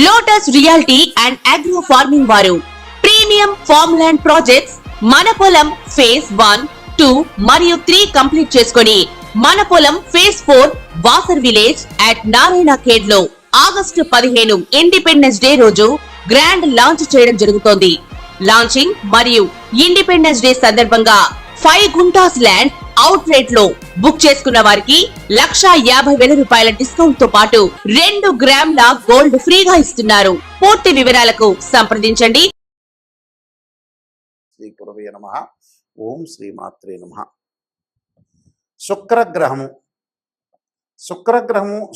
Lotus reality and agro farming వారు premium farm land projects మన పొలం ఫేజ్ 1, 2 మరియు 3 కంప్లీట్ చేసుకొని మన పొలం phase 4 Wasar village at Narayana Khed లో ఆగస్టు 15 ఇండిపెండెన్స్ డే రోజు గ్రాండ్ లాంచ్ చేయడం జరుగుతోంది. లాంచింగ్ మరియు ఇండిపెండెన్స్ డే సందర్భంగా 5 గుంటాస్ ల్యాండ్ అవుట్ రేట్ లో బుక్ చేసుకున్న వారికి 1,50,000 రూపాయల డిస్కౌంట్ తో పాటు 2 గ్రాముల గోల్డ్ ఫ్రీగా ఇస్తున్నారు. పూర్తి వివరాలకు సంప్రదించండి. శ్రీ గురవే నమః. ఓం శ్రీమాత్రే నమః. శుక్రగ్రహము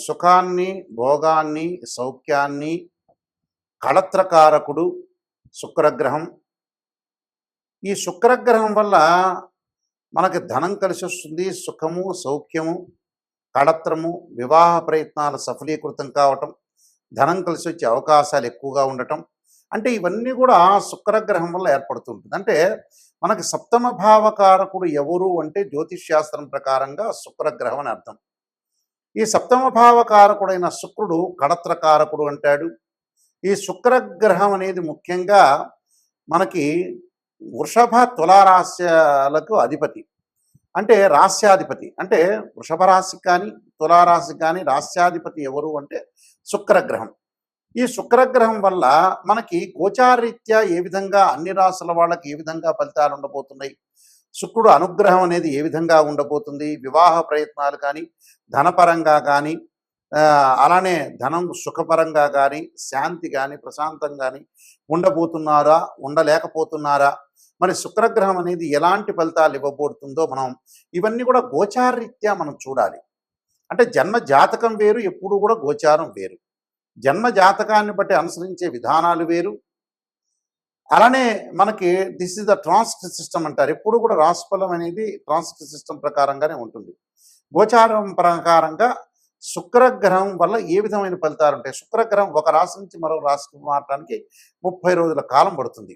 సుఖాన్ని, భోగాన్ని, సౌఖ్యాన్ని కళత్రకారకుడు శుక్రగ్రహం. ఈ శుక్రగ్రహం వల్ల మనకి ధనం కలిసి వస్తుంది. సుఖము, సౌఖ్యము, కళత్రము, వివాహ ప్రయత్నాలు సఫలీకృతం కావటం, ధనం కలిసి వచ్చే అవకాశాలు ఎక్కువగా ఉండటం, అంటే ఇవన్నీ కూడా శుక్రగ్రహం వల్ల ఏర్పడుతుంటుంది. అంటే మనకి సప్తమ భావకారకుడు ఎవరు అంటే జ్యోతిష్ శాస్త్రం ప్రకారంగా శుక్రగ్రహం అని అర్థం. ఈ సప్తమ భావకారకుడైన శుక్రుడు కళత్రకారకుడు అంటాడు. ఈ శుక్రగ్రహం అనేది ముఖ్యంగా మనకి వృషభ తులారాశ్యాలకు అధిపతి, అంటే రాస్యాధిపతి. అంటే వృషభ రాశికి కానీ తులారాశికి కానీ రాస్యాధిపతి ఎవరు అంటే శుక్రగ్రహం. ఈ శుక్రగ్రహం వల్ల మనకి గోచారరీత్యా ఏ విధంగా అన్ని రాశుల వాళ్ళకి ఏ విధంగా ఫలితాలు ఉండబోతున్నాయి, శుక్రుడు అనుగ్రహం అనేది ఏ విధంగా ఉండబోతుంది, వివాహ ప్రయత్నాలు కానీ ధనపరంగా కానీ అలానే ధనం సుఖపరంగా కానీ శాంతి కానీ ప్రశాంతం కానీ ఉండబోతున్నారా, ఉండలేకపోతున్నారా, మరి శుక్రగ్రహం అనేది ఎలాంటి ఫలితాలు ఇవ్వబోతుందో మనం ఇవన్నీ కూడా గోచారరీత్యా మనం చూడాలి. అంటే జన్మ జాతకం వేరు, ఎప్పుడు కూడా గోచారం వేరు. జన్మ జాతకాన్ని బట్టి అనుసరించే విధానాలు వేరు. అలానే మనకి this is the transit system అంటారు. ఎప్పుడు కూడా రాశిఫలం అనేది ట్రాన్సిట్ సిస్టమ్ ప్రకారంగానే ఉంటుంది. గోచారం ప్రకారంగా శుక్రగ్రహం వల్ల ఏ విధమైన ఫలితాలు ఉంటాయి. శుక్రగ్రహం ఒక రాశి నుంచి మరో రాశికి మారడానికి 30 రోజుల కాలం పడుతుంది.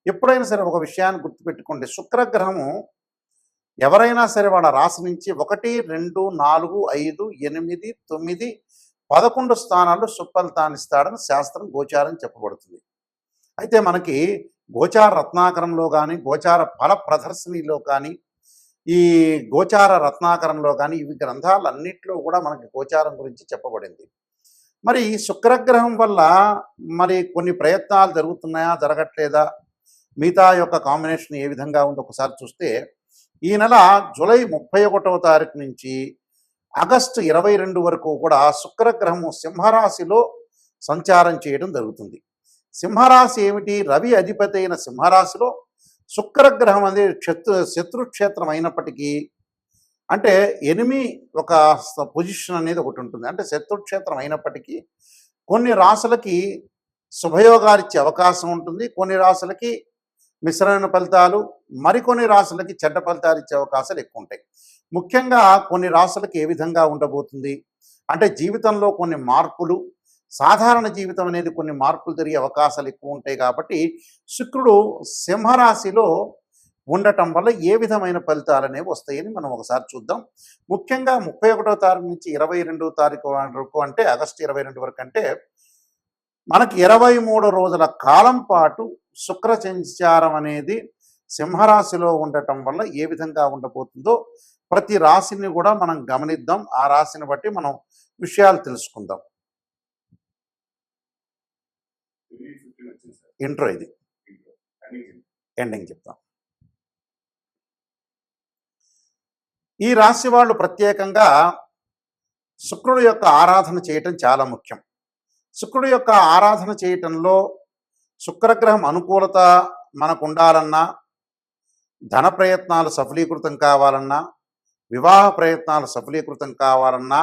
ఎప్పుడైనా సరే ఒక విషయాన్ని గుర్తుపెట్టుకోండి, శుక్రగ్రహము ఎవరైనా సరే వాళ్ళ రాశి నుంచి 1, 2, 4, 5, 8, 9, 11 స్థానాల్లో సుఫలితాన్ని ఇస్తాడని శాస్త్రం గోచారం చెప్పబడుతుంది. అయితే మనకి గోచార రత్నాకరంలో కానీ గోచార ఫల ప్రదర్శనలో కానీ ఈ గోచార రత్నాకరంలో కానీ ఇవి గ్రంథాలన్నింటిలో కూడా మనకి గోచారం గురించి చెప్పబడింది. మరి ఈ శుక్రగ్రహం వల్ల మరి కొన్ని ప్రయత్నాలు జరుగుతున్నాయా, జరగట్లేదా, మిగతా యొక్క కాంబినేషన్ ఏ విధంగా ఉందో ఒకసారి చూస్తే ఈ నెల జూలై 31వ తారీఖు నుంచి ఆగస్టు 22 వరకు కూడా శుక్రగ్రహము సింహరాశిలో సంచారం చేయడం జరుగుతుంది. సింహరాశి ఏమిటి? రవి అధిపతి అయిన సింహరాశిలో శుక్రగ్రహం అనేది శత్రుక్షేత్రం అయినప్పటికీ, అంటే ఎనిమి ఒక పొజిషన్ అనేది ఒకటి ఉంటుంది. అంటే శత్రుక్షేత్రం అయినప్పటికీ కొన్ని రాశులకి శుభయోగాలు ఇచ్చే అవకాశం ఉంటుంది, కొన్ని రాశులకి మిశ్రమైన ఫలితాలు, మరికొన్ని రాశులకి చెడ్డ ఫలితాలు ఇచ్చే అవకాశాలు ఎక్కువ ఉంటాయి. ముఖ్యంగా కొన్ని రాశులకి ఏ విధంగా ఉండబోతుంది అంటే జీవితంలో కొన్ని మార్పులు, సాధారణ జీవితం అనేది కొన్ని మార్పులు జరిగే అవకాశాలు ఎక్కువ ఉంటాయి. కాబట్టి శుక్రుడు సింహరాశిలో ఉండటం వల్ల ఏ విధమైన ఫలితాలు అనేవి వస్తాయని మనం ఒకసారి చూద్దాం. ముఖ్యంగా 31వ తారీఖు నుంచి 22వ తారీఖు వరకు, అంటే ఆగస్టు 22 వరకు, అంటే మనకి 23 రోజుల కాలం పాటు శుక్ర సంచారం అనేది సింహరాశిలో ఉండటం వల్ల ఏ విధంగా ఉండబోతుందో ప్రతి రాశిని కూడా మనం గమనిద్దాం. ఆ రాశిని బట్టి మనం విషయాలు తెలుసుకుందాం. ఇంట్రో ఇది, ఎండింగ్ చెప్తాం. ఈ రాశి వాళ్ళు ప్రత్యేకంగా శుక్రుడు యొక్క ఆరాధన చేయటం చాలా ముఖ్యం. శుక్రుడు యొక్క ఆరాధన చేయటంలో శుక్రగ్రహం అనుకూలత మనకు ఉండాలన్నా, ధన ప్రయత్నాలు సఫలీకృతం కావాలన్నా, వివాహ ప్రయత్నాలు సఫలీకృతం కావాలన్నా,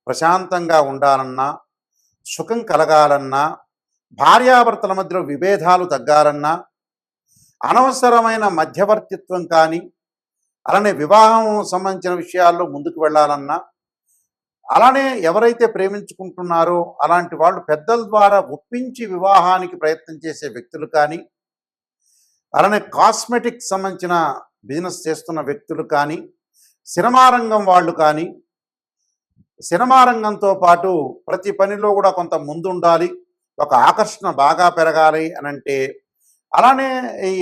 ప్రశాంతంగా ఉండాలన్నా, సుఖం కలగాలన్నా, భార్యాభర్తల మధ్యలో విభేదాలు తగ్గాలన్నా, అనవసరమైన మధ్యవర్తిత్వం కానీ, అలానే వివాహం సంబంధించిన విషయాల్లో ముందుకు వెళ్ళాలన్నా, అలానే ఎవరైతే ప్రేమించుకుంటున్నారో అలాంటి వాళ్ళు పెద్దల ద్వారా ఒప్పించి వివాహానికి ప్రయత్నం చేసే వ్యక్తులు కానీ, అలానే కాస్మెటిక్స్ సంబంధించిన బిజినెస్ చేస్తున్న వ్యక్తులు కానీ, సినిమా రంగం వాళ్ళు కానీ, సినిమా రంగంతో పాటు ప్రతి పనిలో కూడా కొంత ముందుండాలి, ఒక ఆకర్షణ బాగా పెరగాలి అని అంటే, అలానే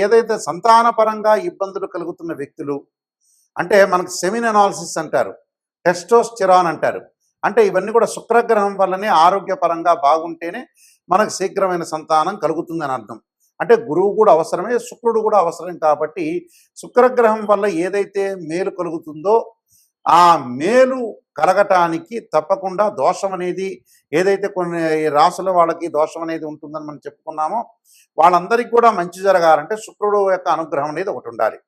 ఏదైతే సంతానపరంగా ఇబ్బందులు కలుగుతున్న వ్యక్తులు, అంటే మనకు సెమిన్ అనాలిసిస్ అంటారు, టెస్టోస్టెరాన్ అంటారు. అంటే ఇవన్నీ కూడా శుక్రగ్రహం వల్లనే ఆరోగ్యపరంగా బాగుంటేనే మనకు శీఘ్రమైన సంతానం కలుగుతుందని అర్థం. అంటే గురువు కూడా అవసరమే, శుక్రుడు కూడా అవసరం కాబట్టి శుక్రగ్రహం వల్ల ఏదైతే మేలు కలుగుతుందో ఆ మేలు కలగటానికి తప్పకుండా దోషం అనేది, ఏదైతే కొన్ని రాసుల వాళ్ళకి దోషం అనేది ఉంటుందని మనం చెప్పుకున్నామో, వాళ్ళందరికీ కూడా మంచి జరగాలంటే శుక్రుడు యొక్క అనుగ్రహం అనేది ఒకటి ఉండాలి.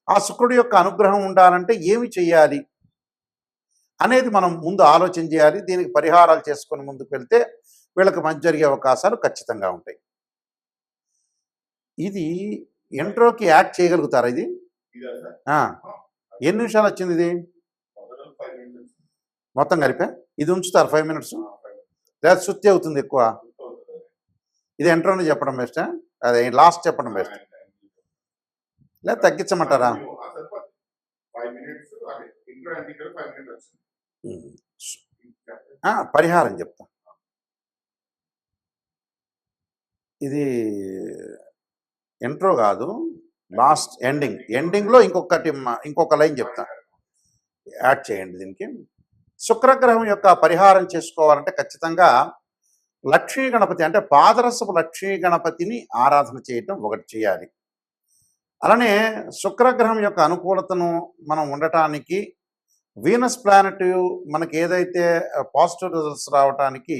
ఆ శుక్రుడి యొక్క అనుగ్రహం ఉండాలంటే ఏమి చేయాలి అనేది మనం ముందు ఆలోచన చేయాలి. దీనికి పరిహారాలు చేసుకొని ముందుకు వెళ్తే వీళ్ళకి మంచి జరిగే అవకాశాలు ఖచ్చితంగా ఉంటాయి. ఇది ఇంట్రోకి యాడ్ చేయగలుగుతారా ఇది? ఆ, ఎన్ని నిమిషాలు వచ్చింది ఇది మొత్తం కలిపే? ఇది ఉంచుతారు 5 మినిట్స్ లేదా సుత్తి అవుతుంది ఎక్కువ? ఇది ఎంట్రోని చెప్పడం బెస్టా, అదే లాస్ట్ చెప్పడం బెస్ట్ లేదా తగ్గించమంటారా? పరిహారం చెప్తా. ఇది ఇంట్రో కాదు, లాస్ట్ ఎండింగ్లో ఇంకొక లైన్ చెప్తా, యాడ్ చేయండి దీనికి. శుక్రగ్రహం యొక్క పరిహారం చేసుకోవాలంటే ఖచ్చితంగా లక్ష్మీ గణపతి అంటే పాదరసపు లక్ష్మీ గణపతిని ఆరాధన చేయటం ఒకటి చేయాలి. అలానే శుక్రగ్రహం యొక్క అనుకూలతను మనం ఉండటానికి వీనస్ ప్లానెట్ మనకి ఏదైతే పాజిటివ్ రిజల్ట్స్ రావడానికి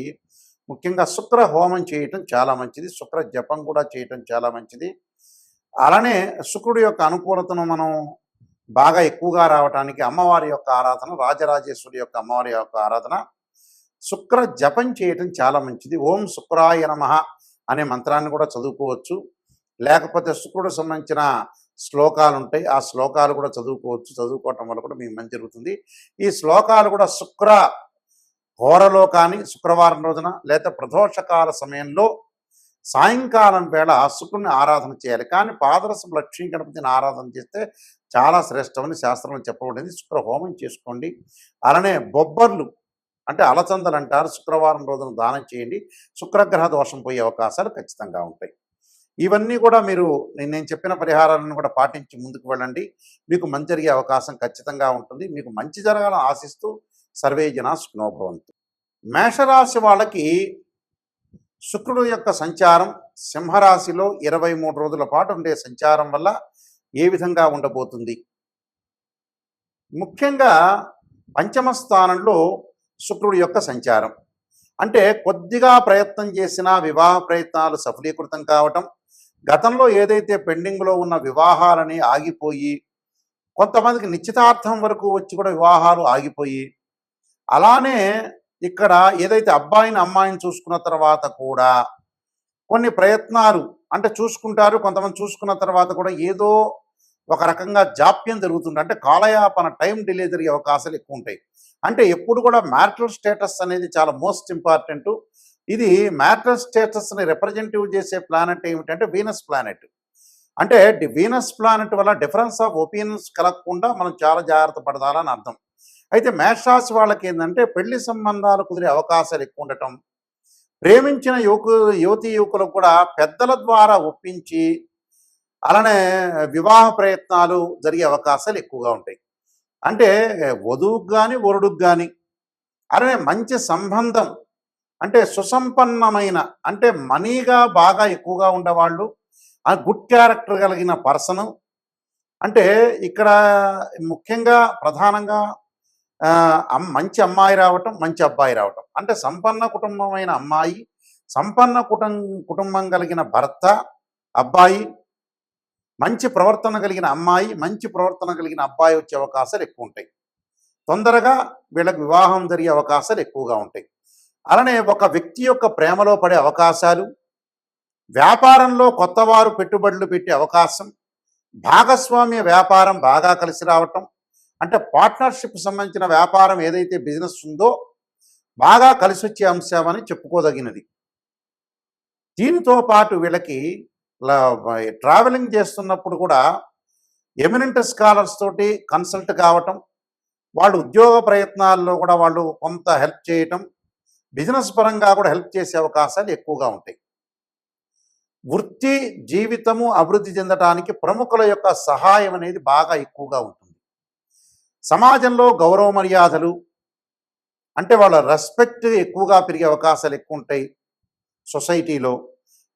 ముఖ్యంగా శుక్ర హోమం చేయటం చాలా మంచిది, శుక్ర జపం కూడా చేయటం చాలా మంచిది. అలానే శుక్రుడి యొక్క అనుకూలతను మనం బాగా ఎక్కువగా రావటానికి అమ్మవారి యొక్క ఆరాధన, రాజరాజేశ్వరి యొక్క అమ్మవారి యొక్క ఆరాధన, శుక్ర జపం చేయటం చాలా మంచిది. ఓం శుక్రాయ నమః అనే మంత్రాన్ని కూడా చదువుకోవచ్చు, లేకపోతే శుక్రుడు సంబంధించిన శ్లోకాలు ఉంటాయి, ఆ శ్లోకాలు కూడా చదువుకోవచ్చు. చదువుకోవటం వల్ల కూడా మీకు మంచి జరుగుతుంది. ఈ శ్లోకాలు కూడా శుక్ర హోరలో కానీ శుక్రవారం రోజున లేదా ప్రదోషకాల సమయంలో సాయంకాలం వేళ శుక్రుడిని ఆరాధన చేయాలి. కానీ పాదరసపు లక్ష్మీ గణపతిని ఆరాధన చేస్తే చాలా శ్రేష్టమని శాస్త్రంలో చెప్పబడింది. శుక్ర హోమం చేసుకోండి. అలానే బొబ్బర్లు అంటే అలచందలు అంటారు, శుక్రవారం రోజున దానం చేయండి. శుక్రగ్రహ దోషం పోయే అవకాశాలు ఖచ్చితంగా ఉంటాయి. ఇవన్నీ కూడా మీరు నేను చెప్పిన పరిహారాలను కూడా పాటించి ముందుకు వెళ్ళండి, మీకు మంచి జరిగే అవకాశం ఖచ్చితంగా ఉంటుంది. మీకు మంచి జరగాలని ఆశిస్తూ సర్వే జనా సుఖినో భవంతు. మేషరాశి వాళ్ళకి శుక్రుడు యొక్క సంచారం సింహరాశిలో 23 రోజుల పాటు ఉండే సంచారం వల్ల ఏ విధంగా ఉండబోతుంది? ముఖ్యంగా పంచమ స్థానంలో శుక్రుడి యొక్క సంచారం అంటే కొద్దిగా ప్రయత్నం చేసినా వివాహ ప్రయత్నాలు సఫలీకృతం కావటం, గతంలో ఏదైతే పెండింగ్లో ఉన్న వివాహాలని ఆగిపోయి, కొంతమందికి నిశ్చితార్థం వరకు వచ్చి కూడా వివాహాలు ఆగిపోయి, అలానే ఇక్కడ ఏదైతే అబ్బాయిని అమ్మాయిని చూసుకున్న తర్వాత కూడా కొన్ని ప్రయత్నాలు అంటే చూసుకుంటారు, కొంతమంది చూసుకున్న తర్వాత కూడా ఏదో ఒక రకంగా జాప్యం జరుగుతుంది, అంటే కాలయాపన టైం డిలే జరిగే అవకాశాలు ఎక్కువ ఉంటాయి. అంటే ఎప్పుడు కూడా మ్యారిటల్ స్టేటస్ అనేది చాలా మోస్ట్ ఇంపార్టెంట్. ఇది మ్యారిటల్ స్టేటస్ని రిప్రజెంటివ్ చేసే ప్లానెట్ ఏమిటంటే వీనస్ ప్లానెట్. అంటే వీనస్ ప్లానెట్ వల్ల డిఫరెన్స్ ఆఫ్ ఒపీనియన్స్ కలగకుండా మనం చాలా జాగ్రత్త పడాలని అర్థం. అయితే మేషరాశి వాళ్ళకి ఏంటంటే పెళ్లి సంబంధాలు కుదిరే అవకాశాలు ఎక్కువ ఉండటం, ప్రేమించిన యువతీ యువకులకు కూడా పెద్దల ద్వారా ఒప్పించి అలానే వివాహ ప్రయత్నాలు జరిగే అవకాశాలు ఎక్కువగా ఉంటాయి. అంటే వధువుకు కానీ వరుడుకు కానీ అలానే మంచి సంబంధం అంటే సుసంపన్నమైన అంటే మనీగా బాగా ఎక్కువగా ఉండేవాళ్ళు, ఆ గుడ్ క్యారెక్టర్ కలిగిన పర్సను, అంటే ఇక్కడ ముఖ్యంగా ప్రధానంగా మంచి అమ్మాయి రావటం, మంచి అబ్బాయి రావటం, అంటే సంపన్న కుటుంబమైన అమ్మాయి, సంపన్న కుటుంబం కలిగిన భర్త అబ్బాయి, మంచి ప్రవర్తన కలిగిన అమ్మాయి, మంచి ప్రవర్తన కలిగిన అబ్బాయి వచ్చే అవకాశాలు ఎక్కువ ఉంటాయి. తొందరగా వీళ్ళకి వివాహం జరిగే అవకాశాలు ఎక్కువగా ఉంటాయి. అలానే ఒక వ్యక్తి యొక్క ప్రేమలో పడే అవకాశాలు, వ్యాపారంలో కొత్తవారు పెట్టుబడులు పెట్టే అవకాశం, భాగస్వామ్య వ్యాపారం బాగా కలిసి రావటం, అంటే పార్ట్నర్షిప్ సంబంధించిన వ్యాపారం ఏదైతే బిజినెస్ ఉందో బాగా కలిసి వచ్చే అంశం అని చెప్పుకోదగినది. దీనితో పాటు వీళ్ళకి ట్రావెలింగ్ చేస్తున్నప్పుడు కూడా ఎమినెంట్ స్కాలర్స్ తోటి కన్సల్ట్ కావటం, వాళ్ళు ఉద్యోగ ప్రయత్నాల్లో కూడా వాళ్ళు కొంత హెల్ప్ చేయటం, బిజినెస్ పరంగా కూడా హెల్ప్ చేసే అవకాశాలు ఎక్కువగా ఉంటాయి. వృత్తి జీవితము అభివృద్ధి చెందటానికి ప్రముఖుల యొక్క సహాయం అనేది బాగా ఎక్కువగా ఉంటుంది. సమాజంలో గౌరవ మర్యాదలు అంటే వాళ్ళ రెస్పెక్ట్ ఎక్కువగా పెరిగే అవకాశాలు ఎక్కువ ఉంటాయి. సొసైటీలో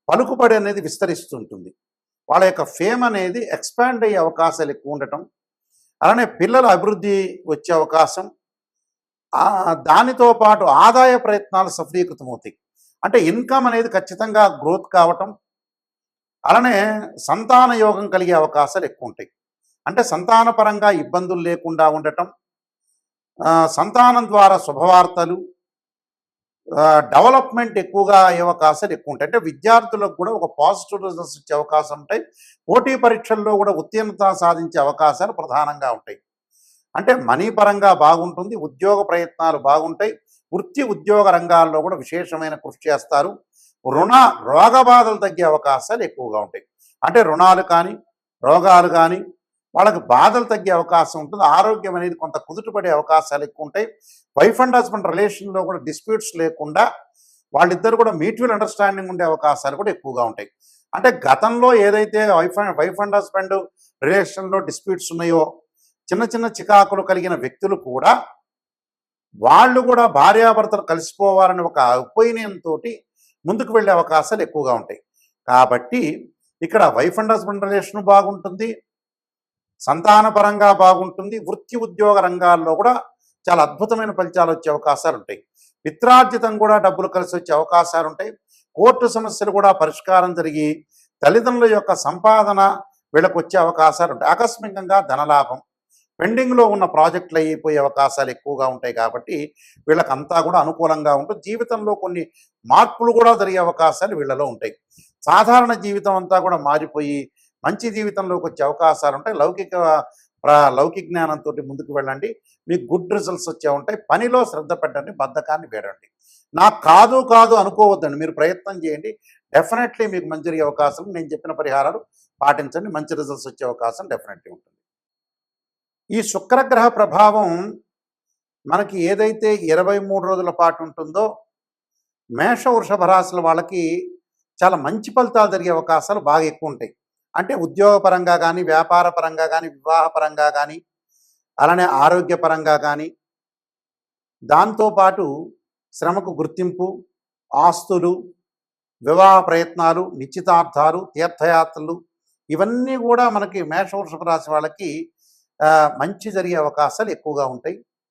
పలుకుబడి అనేది విస్తరిస్తుంటుంది. వాళ్ళ యొక్క ఫేమ్ అనేది ఎక్స్పాండ్ అయ్యే అవకాశాలు ఎక్కువ ఉండటం, అలానే పిల్లల అభివృద్ధి వచ్చే అవకాశం, దానితో పాటు ఆదాయ ప్రయత్నాలు సఫలీకృతమవుతాయి. అంటే ఇన్కమ్ అనేది ఖచ్చితంగా గ్రోత్ కావటం, అలానే సంతాన యోగం కలిగే అవకాశాలు ఎక్కువ ఉంటాయి. అంటే సంతానపరంగా ఇబ్బందులు లేకుండా ఉండటం, సంతానం ద్వారా శుభవార్తలు, డెవలప్మెంట్ ఎక్కువగా అయ్యే అవకాశాలు ఎక్కువ ఉంటాయి. అంటే విద్యార్థులకు కూడా ఒక పాజిటివ్ రిజల్ట్స్ ఇచ్చే అవకాశం ఉంటాయి. పోటీ పరీక్షల్లో కూడా ఉత్తీర్ణత సాధించే అవకాశాలు ప్రధానంగా ఉంటాయి. అంటే మనీ పరంగా బాగుంటుంది, ఉద్యోగ ప్రయత్నాలు బాగుంటాయి, వృత్తి ఉద్యోగ రంగాల్లో కూడా విశేషమైన కృషి చేస్తారు. రోగ బాధలు తగ్గే అవకాశాలు ఎక్కువగా ఉంటాయి. అంటే రుణాలు కానీ రోగాలు కానీ వాళ్ళకి బాధలు తగ్గే అవకాశం ఉంటుంది. ఆరోగ్యం అనేది కొంత కుదుటపడే అవకాశాలు ఎక్కువ ఉంటాయి. వైఫ్ అండ్ హస్బెండ్ రిలేషన్లో కూడా డిస్ప్యూట్స్ లేకుండా వాళ్ళిద్దరు కూడా మ్యూచువల్ అండర్స్టాండింగ్ ఉండే అవకాశాలు కూడా ఎక్కువగా ఉంటాయి. అంటే గతంలో ఏదైతే వైఫ్ అండ్ హస్బెండ్ రిలేషన్లో డిస్ప్యూట్స్ ఉన్నాయో, చిన్న చిన్న చికాకులు కలిగిన వ్యక్తులు కూడా వాళ్ళు కూడా భార్యాభర్తలు కలిసిపోవాలని ఒక ఒపీనియన్ తోటి ముందుకు వెళ్ళే అవకాశాలు ఎక్కువగా ఉంటాయి. కాబట్టి ఇక్కడ వైఫ్ అండ్ హస్బెండ్ రిలేషన్ బాగుంటుంది, సంతానపరంగా బాగుంటుంది, వృత్తి ఉద్యోగ రంగాల్లో కూడా చాలా అద్భుతమైన ఫలితాలు వచ్చే అవకాశాలు ఉంటాయి. పిత్రార్జితం కూడా డబ్బులు కలిసి వచ్చే అవకాశాలు ఉంటాయి. కోర్టు సమస్యలు కూడా పరిష్కారం జరిగి తల్లిదండ్రుల యొక్క సంపాదన వీళ్ళకు వచ్చే అవకాశాలు ఉంటాయి. ఆకస్మికంగా ధనలాభం, పెండింగ్లో ఉన్న ప్రాజెక్టులు అయిపోయే అవకాశాలు ఎక్కువగా ఉంటాయి. కాబట్టి వీళ్ళకంతా కూడా అనుకూలంగా ఉంటుంది. జీవితంలో కొన్ని మార్పులు కూడా జరిగే అవకాశాలు వీళ్ళలో ఉంటాయి. సాధారణ జీవితం అంతా కూడా మారిపోయి మంచి జీవితంలోకి వచ్చే అవకాశాలు ఉంటాయి. లౌకిక జ్ఞానంతో ముందుకు వెళ్ళండి, మీకు గుడ్ రిజల్ట్స్ వచ్చే ఉంటాయి. పనిలో శ్రద్ధ పెట్టండి, బద్ధకాన్ని వేడండి. నాకు కాదు అనుకోవద్దండి, మీరు ప్రయత్నం చేయండి, డెఫినెట్లీ మీకు మంచి జరిగే అవకాశం. నేను చెప్పిన పరిహారాలు పాటించండి, మంచి రిజల్ట్స్ వచ్చే అవకాశం డెఫినెట్లీ ఉంటుంది. ఈ శుక్రగ్రహ ప్రభావం మనకి ఏదైతే 23 రోజుల పాటు ఉంటుందో, మేష వృషభ రాశుల వాళ్ళకి చాలా మంచి ఫలితాలు జరిగే అవకాశాలు బాగా ఎక్కువ ఉంటాయి. అంటే ఉద్యోగపరంగా కానీ, వ్యాపార పరంగా కానీ, వివాహపరంగా కానీ, అలానే ఆరోగ్యపరంగా కానీ, దాంతోపాటు శ్రమకు గుర్తింపు, ఆస్తులు, వివాహ ప్రయత్నాలు, నిశ్చితార్థాలు, తీర్థయాత్రలు, ఇవన్నీ కూడా మనకి మేష వృషభ రాశి వాళ్ళకి మంచి జరిగే అవకాశాలు ఎక్కువగా ఉంటాయి.